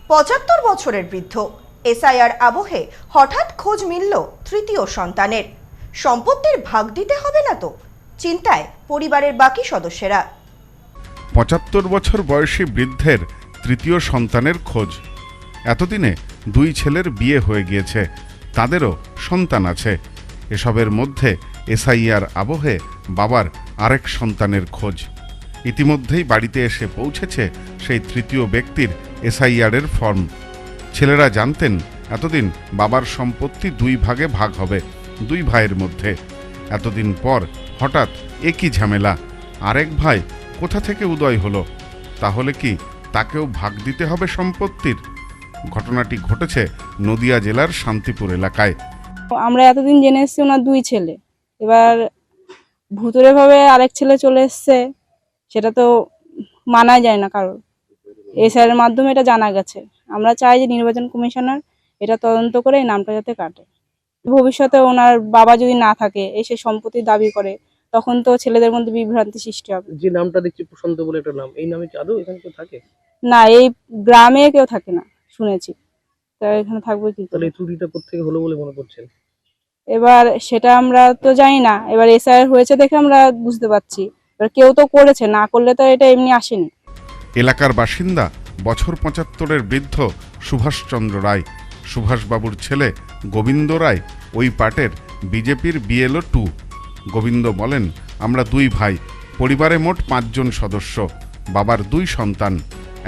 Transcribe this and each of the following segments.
৭৫ বছরের বৃদ্ধ। এসআইআর আবহে হঠাৎ খোঁজ মিলল তৃতীয় সন্তানের। সম্পত্তির ভাগ দিতে হবে না তো, চিন্তায় পরিবারের বাকি সদস্যরা। ৭৫ বছর বয়সী বৃদ্ধের তৃতীয় সন্তানের খোঁজ। এতদিনে 2 ছেলের বিয়ে হয়ে গিয়েছে, তাদেরও সন্তান আছে। এসবের মধ্যে এসআইআর আবহে বাবার আরেক সন্তানের খোঁজ। ইতিমধ্যেই বাড়িতে এসে পৌঁছেছে সেই তৃতীয় ব্যক্তির এসআইআরের ফর্ম। ছেলেরা জানতেন এতদিন বাবার সম্পত্তি 2 ভাগে ভাগ হবে 2 ভাইয়ের মধ্যে। এতদিন পর হঠাৎ একই ঝামেলা। আরেক ভাই কোথা থেকে উদয় হলো? তাহলে কি তাকেও ভাগ দিতে হবে সম্পত্তির? ঘটনাটি ঘটেছে নদিয়া জেলার শান্তিপুর এলাকায়। আমরা এতদিন জেনে এসেছি ওনার 2 ছেলে, এবার ভুতুরে ভাবে আরেক ছেলে চলে এসছে, সেটা তো মানা যায় না কারোর। এসআইআর এর মাধ্যমে এটা জানা গেছে। আমরা চাই যে নির্বাচন কমিশনার এটা তদন্ত করে এই নামটা যাতে কাটে। ভবিষ্যতে ওনার বাবা যদি না থাকে, এসে সম্পত্তি দাবি করে, তখন তো ছেলেদের মধ্যে বিভ্রান্তি সৃষ্টি হবে। যে নামটা দেখছি প্রশান্ত বলে একটা নাম, এই নামে কি আদৌ এখানে কেউ থাকে? না, এই গ্রামে কেউ থাকে না শুনেছি, তাই এখানে থাকবে কি? তাহলে এই চুরিটা কোত্থেকে হলো বলে মনে করছেন? এবার সেটা আমরা তো জানি না, এবার এসআইআর হয়েছে দেখে আমরা বুঝতে পারছি। এবার কেউ তো করেছে, না করলে তো এটা এমনি আসেনি। এলাকার বাসিন্দা বছর 75-এর বৃদ্ধ সুভাষচন্দ্র রায়। সুভাষবাবুর ছেলে গোবিন্দ রায় ওই পার্টের বিজেপির বিএলও 2। গোবিন্দ বলেন, আমরা 2 ভাই, পরিবারে মোট 5 জন সদস্য, বাবার 2 সন্তান।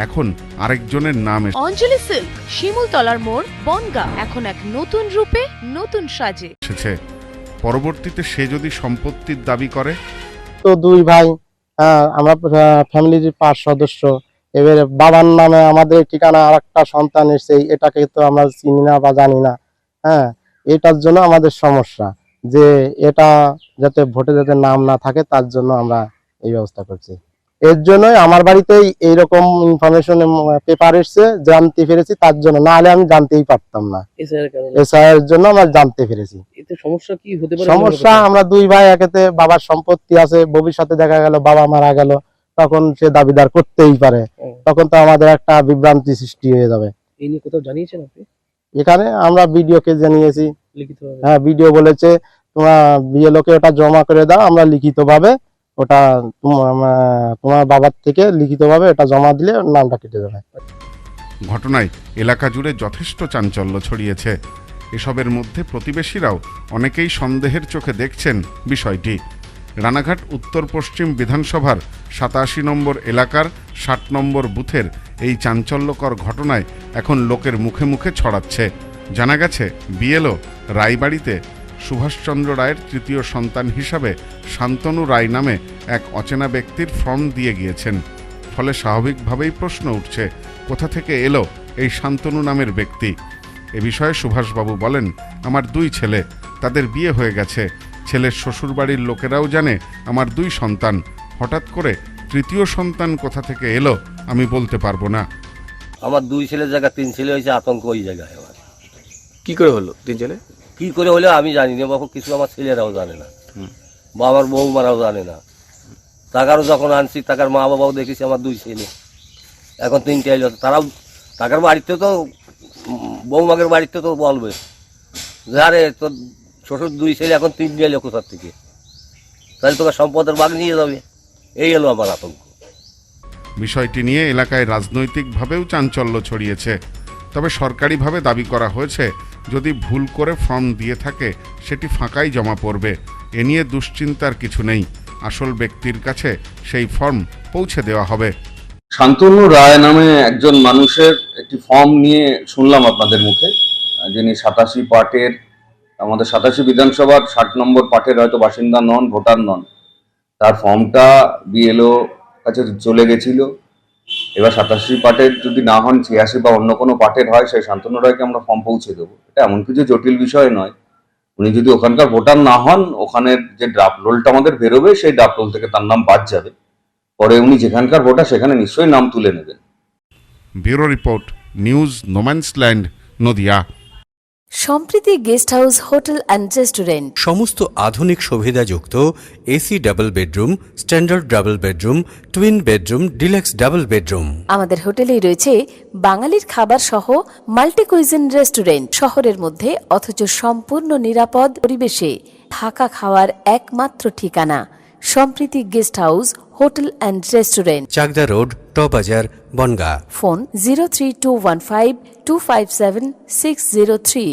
এখন আরেকজনের নাম অঞ্জলি সিল্ক, শিমুলতলার মোড়, বনগাঁ, এখন এক নতুন রূপে নতুন সাজে এসেছে। পরবর্তীতে সে যদি সম্পত্তির দাবি করে, তো 2 ভাই, আমরা ফ্যামিলির 5 সদস্য। এবারে বাবার নামে আমাদের ঠিকানা আরেকটা সন্তান এসে, এটাকে তো আমরা চিনি না বা জানি না। এটার জন্য আমাদের সমস্যা, যে এটা যাতে ভোটে যাতে নাম না থাকে, তার জন্য আমরা এই ব্যবস্থা করছি। এর জন্যই আমার বাড়িতেই এইরকম ইনফরমেশন পেপার এসছে, জানতে পেরেছি তার জন্য, না হলে আমি জানতেই পারতাম না। এসআইআর এর জন্য আমরা জানতে পেরেছি। এতে সমস্যা কি হতে পারে? সমস্যা, আমরা 2 ভাই, একেতে বাবার সম্পত্তি আছে, ভবিষ্যতে দেখা গেল বাবা মারা গেল, তখন সে দাবিদার করতেই পারে, তখন তো আমাদের একটা বিভ্রান্তি সৃষ্টি হয়ে যাবে। এই নিয়ে কোথাও জানিয়েছেন আপনি? এখানে আমরা বিডিওকে জানিয়েছি। লিখিতভাবে? হ্যাঁ, বিডিও বলেছে তোমরা বিএলওকে ওটা জমা করে দাও, আমরা লিখিতভাবে ওটা তোমার বাবার থেকে লিখিতভাবে এটা জমা দিলে নামটা কেটে যাবে। ঘটনায় এলাকা জুড়ে যথেষ্ট চাঞ্চল্য ছড়িয়েছে। এসবের মধ্যে প্রতিবেশীরাও অনেকেই সন্দেহের চোখে দেখছেন বিষয়টি। রানাঘাট উত্তর পশ্চিম বিধানসভার 87 নম্বর এলাকার 60 নম্বর বুথের এই চাঞ্চল্যকর ঘটনায় এখন লোকের মুখে মুখে ছড়াচ্ছে। জানা গেছে বিএলও রায়বাড়িতে সুভাষচন্দ্র রায়ের তৃতীয় সন্তান হিসাবে শান্তনু রায় নামে এক অচেনা ব্যক্তির ফর্ম দিয়ে গিয়েছেন। ফলে স্বাভাবিকভাবেই প্রশ্ন উঠছে, কোথা থেকে এলো এই শান্তনু নামের ব্যক্তি? এ বিষয়ে সুভাষবাবু বলেন, আমার 2 ছেলে, তাদের বিয়ে হয়ে গেছে। ছেলের শ্বশুরবাড়ির লোকেরাও জানে আমার 2 সন্তান। হঠাৎ করে তৃতীয় সন্তান কোথা থেকে এলো আমি বলতে পারবো না। আমার 2 ছেলের জায়গায় 3 ছেলে হয়েছে, আতঙ্ক ওই জায়গায়। আমার কি করে হলো 3 ছেলে? কি করে হলো আমি জানি না বাবু, কিছু আমার ছেলেরাও জানে না, বা আমার বৌমারাও জানে না। টাকারও যখন আনছি, টাকার মা বাবাও দেখেছি আমার 2 ছেলে, এখন 3টে এলো। তারাও টাকার বাড়িতে তো, বৌমাকের বাড়িতে তো বলবে যে আরে তোর ছোট 2 ছেলে এখন 3টে এলো কোথার থেকে, তাহলে তোকে সম্পদের ভাগ নিয়ে যাবে। এই এলো আমার আতঙ্ক। বিষয়টি নিয়ে এলাকায় রাজনৈতিকভাবেও চাঞ্চল্য ছড়িয়েছে। তবে সরকারিভাবে দাবি করা হয়েছে, যদি ভুল করে ফর্ম দিয়ে থাকে সেটি ফাঁকাই জমা পড়বে। এ নিয়ে দুশ্চিন্তার কিছু নেই, আসল ব্যক্তির কাছে সেই ফর্ম পৌঁছে দেওয়া হবে। শান্তনু রায় নামে একজন মানুষের একটি ফর্ম নিয়ে শুনলাম আপনাদের মুখে, যিনি 87 পার্টের, আমাদের 87 বিধানসভার 60 নম্বর পার্টের হয়তো বাসিন্দা নন, ভোটার নন। তার ফর্মটা বিএলও কাছে চলে গেছিল। এবার 87 পার্টের যদি না হন, 86 বা অন্য কোনো পার্টের হয়, সেই শান্তনু রায়কে আমরা ফর্ম পৌঁছে দেবো। এটা এমন কিছু জটিল বিষয় নয়। উনি যদি ওখানকার ভোটার না হন, ওখানের যে ড্রাফট রোলটা আমাদের বেরোবে, সেই ড্রাফট রোল থেকে তার নাম বাদ যাবে। পরে উনি যেখানকার ভোটার সেখানে নিশ্চয়ই নাম তুলে নেবেন। Bureau report, news no man's land, Nadia. Sampriti guest house hotel and restaurant. সমস্ত আধুনিক সুবিধাযুক্ত AC double bedroom, standard double bedroom, twin bedroom, deluxe double bedroom. আমাদের হোটেলেই রয়েছে বাঙালির খাবার সহ মাল্টি কুইজিন রেস্টুরেন্ট। শহরের মধ্যে অথচ সম্পূর্ণ নিরাপদ পরিবেশে থাকা খাওয়ার একমাত্র ঠিকানা Sampriti guest house hotel and restaurant, Chakdah road, টবাজার, বনগাঁ। ফোন 03215257603।